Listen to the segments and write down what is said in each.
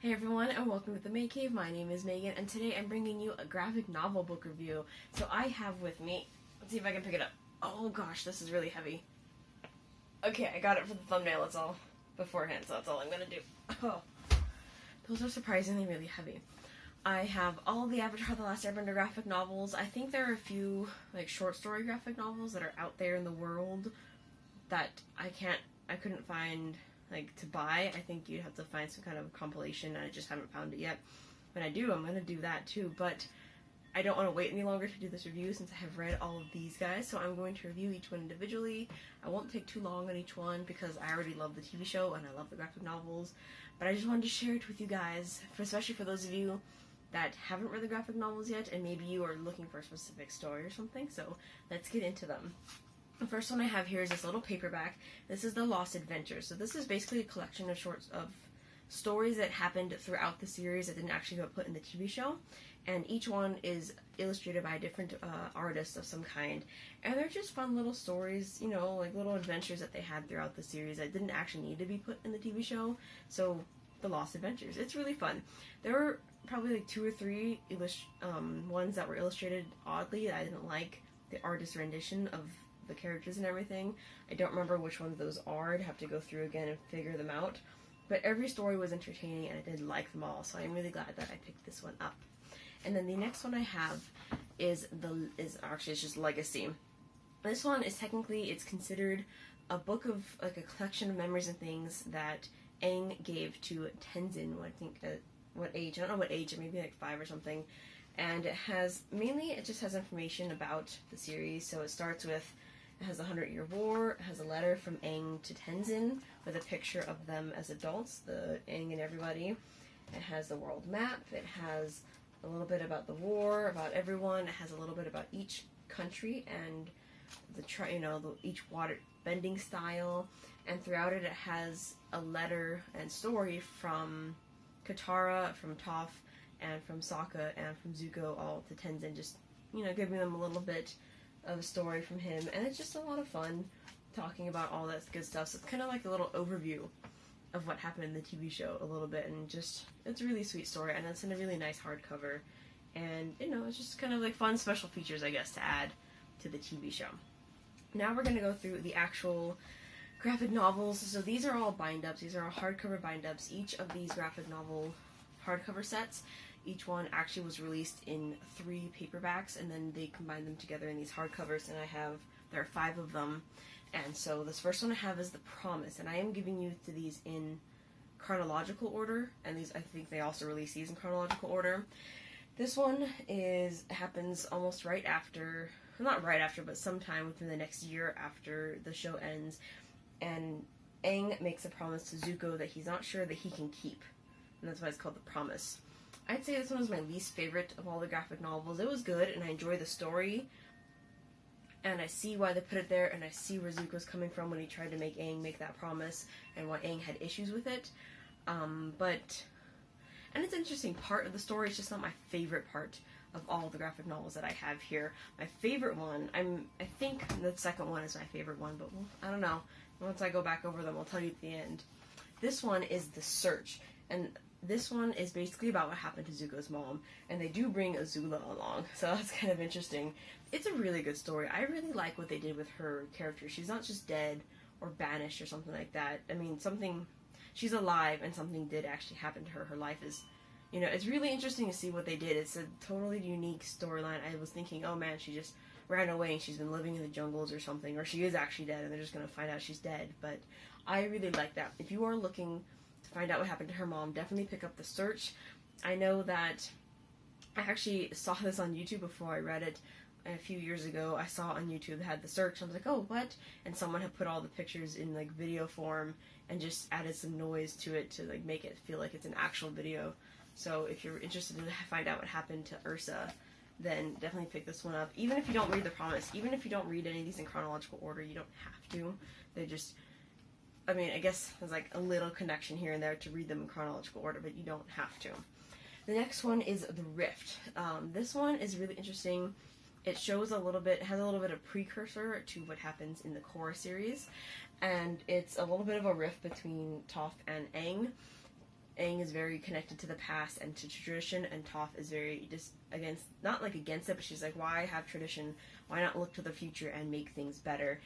Hey everyone, and welcome to the Mae Cave. My name is Megan, and today I'm bringing you a graphic novel book review. So I have with me, let's see if I can pick it up. Oh gosh, this is really heavy. Okay, I got it for the thumbnail, it's all beforehand, so that's all I'm gonna do. Oh, those are surprisingly really heavy. I have all the Avatar the Last Airbender graphic novels. I think there are a few like short story graphic novels that are out there in the world that I couldn't find like to buy. I think you'd have to find some kind of compilation, and I just haven't found it yet. When I do, I'm gonna do that too, but I don't want to wait any longer to do this review since I have read all of these guys, so I'm going to review each one individually. I won't take too long on each one because I already love the TV show and I love the graphic novels, but I just wanted to share it with you guys, especially for those of you that haven't read the graphic novels yet and maybe you are looking for a specific story or something, so let's get into them. The first one I have here is this little paperback. This is The Lost Adventures. So this is basically a collection of stories that happened throughout the series that didn't actually get put in the TV show. And each one is illustrated by a different artist of some kind. And they're just fun little stories, you know, like little adventures that they had throughout the series that didn't actually need to be put in the TV show. So The Lost Adventures. It's really fun. There were probably like 2 or 3 ones that were illustrated oddly that I didn't like the artist rendition of the characters and everything. I don't remember which ones those are. I'd have to go through again and figure them out. But every story was entertaining and I did like them all, so I'm really glad that I picked this one up. And then the next one I have is actually it's just Legacy. This one is it's considered a book of like a collection of memories and things that Aang gave to Tenzin. I think what age? I don't know what age. Maybe like 5 or something. And it just has information about the series. So it has the 100-Year War, it has a letter from Aang to Tenzin with a picture of them as adults, the Aang and everybody. It has the world map, it has a little bit about the war, about everyone, it has a little bit about each country and each water bending style, and throughout it has a letter and story from Katara, from Toph, and from Sokka, and from Zuko, all to Tenzin, just, giving them a little bit of a story from him, and it's just a lot of fun talking about all that good stuff. So it's kind of like a little overview of what happened in the TV show a little bit, and just, it's a really sweet story, and it's in a really nice hardcover, and, it's just kind of like fun special features, I guess, to add to the TV show. Now we're going to go through the actual graphic novels. So these are all bind-ups. These are all hardcover bind-ups. Each of these graphic novel hardcover sets, each one actually was released in 3 paperbacks, and then they combined them together in these hardcovers, and there are 5 of them. And so this first one I have is The Promise, and I am giving you to these in chronological order, and I think they also release these in chronological order. This one happens almost right after, not right after, but sometime within the next year after the show ends, and Aang makes a promise to Zuko that he's not sure that he can keep, and that's why it's called The Promise. I'd say this one was my least favorite of all the graphic novels. It was good, and I enjoy the story, and I see why they put it there, and I see where Zuko's coming from when he tried to make Aang make that promise, and why Aang had issues with it. And it's an interesting part of the story. It's just not my favorite part of all the graphic novels that I have here. My favorite one, I think the second one is my favorite one, but I don't know. Once I go back over them, I'll tell you at the end. This one is The Search, and this one is basically about what happened to Zuko's mom, and they do bring Azula along, so that's kind of interesting. It's a really good story. I really like what they did with her character. She's not just dead or banished or something like that. I mean, she's alive, and something did actually happen to her. Her life is, it's really interesting to see what they did. It's a totally unique storyline. I was thinking, oh man, she just ran away and she's been living in the jungles or something, or she is actually dead and they're just going to find out she's dead. But I really like that. If you are looking to find out what happened to her mom, definitely pick up The Search. I know that I actually saw this on YouTube before I read it a few years ago. I saw on YouTube they had The Search. I was like, oh, what? And someone had put all the pictures in like video form and just added some noise to it to like make it feel like it's an actual video. So if you're interested to find out what happened to Ursa, then definitely pick this one up. Even if you don't read The Promise, even if you don't read any of these in chronological order, you don't have to. They just, I guess there's like a little connection here and there to read them in chronological order, but you don't have to. The next one is The Rift. This one is really interesting. It has a little bit of precursor to what happens in the Korra series, and it's a little bit of a rift between Toph and Aang. Aang is very connected to the past and to tradition, and Toph is very just against, not like against it, but she's like, why have tradition? Why not look to the future and make things better?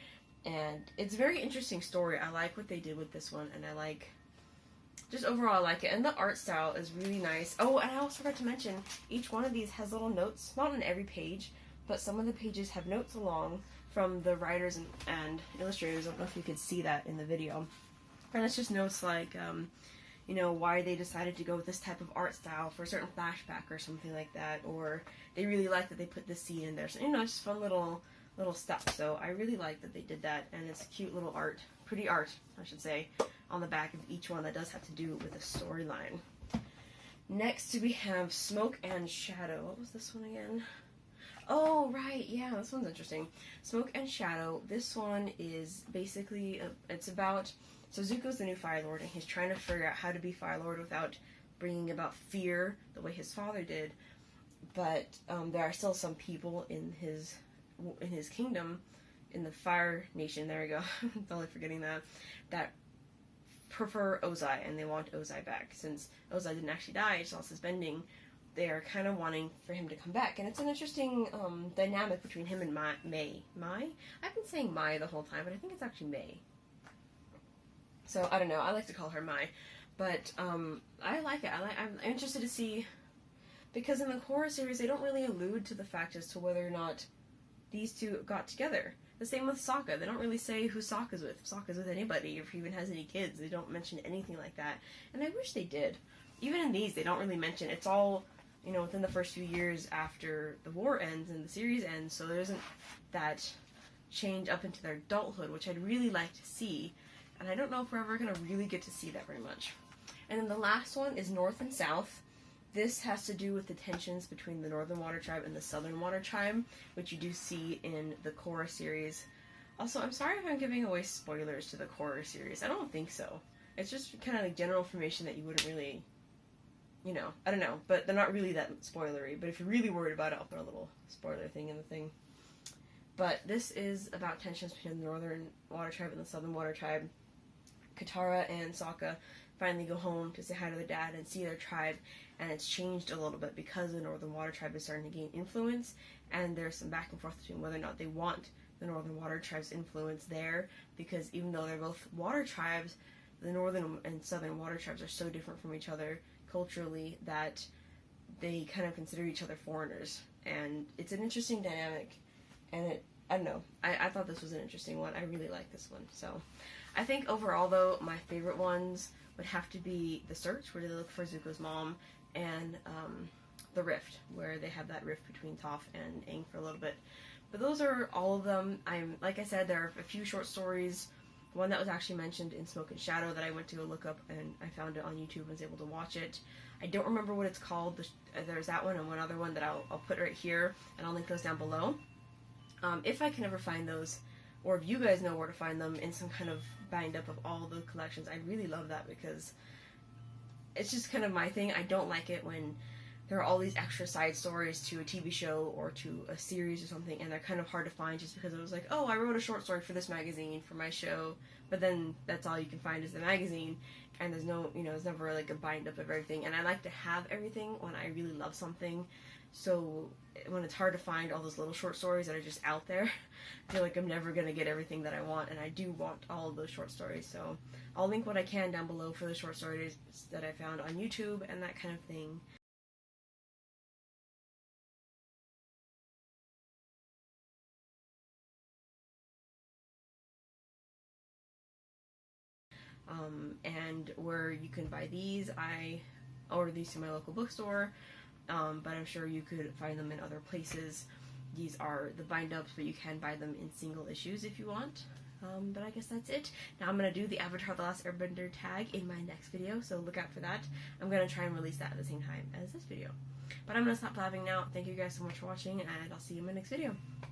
And it's a very interesting story. I like what they did with this one, and I like, just overall I like it. And the art style is really nice. Oh, and I also forgot to mention, each one of these has little notes, not on every page, but some of the pages have notes along from the writers and illustrators. I don't know if you could see that in the video. And it's just notes like, you know, why they decided to go with this type of art style for a certain flashback or something like that, or they really like that they put this scene in there. So, you know, it's just fun little stuff. So I really like that they did that, and it's cute little art, pretty art, I should say, on the back of each one that does have to do with a storyline. Next we have Smoke and Shadow. What was this one again? Oh, right, yeah, this one's interesting. Smoke and Shadow. This one is basically, it's about, so Zuko's the new Fire Lord, and he's trying to figure out how to be Fire Lord without bringing about fear the way his father did. But there are still some people in his kingdom, in the Fire Nation, there we go, totally forgetting that prefer Ozai, and they want Ozai back. Since Ozai didn't actually die, he just lost his bending, they are kind of wanting for him to come back. And it's an interesting dynamic between him and Mae. Mae? I've been saying Mae the whole time, but I think it's actually Mae. So, I don't know, I like to call her Mae. But, I like it. I'm interested to see, because in the Korra series, they don't really allude to the fact as to whether or not these two got together. The same with Sokka. They don't really say who Sokka's with. If Sokka's with anybody, or if he even has any kids. They don't mention anything like that. And I wish they did. Even in these, they don't really mention. It's all, you know, within the first few years after the war ends and the series ends, so there isn't that change up into their adulthood, which I'd really like to see. And I don't know if we're ever going to really get to see that very much. And then the last one is North and South. This has to do with the tensions between the Northern Water Tribe and the Southern Water Tribe, which you do see in the Korra series. Also, I'm sorry if I'm giving away spoilers to the Korra series. I don't think so. It's just kind of like general information that you wouldn't really, you know, I don't know, but they're not really that spoilery. But if you're really worried about it, I'll put a little spoiler thing in the thing. But this is about tensions between the Northern Water Tribe and the Southern Water Tribe. Katara and Sokka finally go home to say hi to their dad and see their tribe, and it's changed a little bit because the Northern Water Tribe is starting to gain influence, and there's some back and forth between whether or not they want the Northern Water Tribe's influence there, because even though they're both water tribes, the Northern and Southern Water Tribes are so different from each other culturally that they kind of consider each other foreigners, and it's an interesting dynamic, and I don't know, I thought this was an interesting one. I really like this one. So I think overall, though, my favorite ones would have to be The Search, where they look for Zuko's mom, and The Rift, where they have that rift between Toph and Aang for a little bit. But those are all of them. Like I said, there are a few short stories. One that was actually mentioned in Smoke and Shadow that I went to go look up, and I found it on YouTube and was able to watch it. I don't remember what it's called. There's that one and one other one that I'll put right here, and I'll link those down below. If I can ever find those, or if you guys know where to find them in some kind of bind up of all the collections, I'd really love that, because it's just kind of my thing. I don't like it when there are all these extra side stories to a TV show or to a series or something, and they're kind of hard to find just because it was like, oh, I wrote a short story for this magazine for my show, but then that's all you can find is the magazine, and there's no, you know, there's never like a bind up of everything. And I like to have everything when I really love something. So when it's hard to find all those little short stories that are just out there, I feel like I'm never going to get everything that I want, and I do want all of those short stories. So I'll link what I can down below for the short stories that I found on YouTube and that kind of thing. And where you can buy these, I ordered these to my local bookstore, but I'm sure you could find them in other places. These are the bind-ups, but you can buy them in single issues if you want. But I guess that's it. Now I'm going to do the Avatar the Last Airbender tag in my next video, so look out for that. I'm going to try and release that at the same time as this video. But I'm going to stop blabbing now. Thank you guys so much for watching, and I'll see you in my next video. Bye!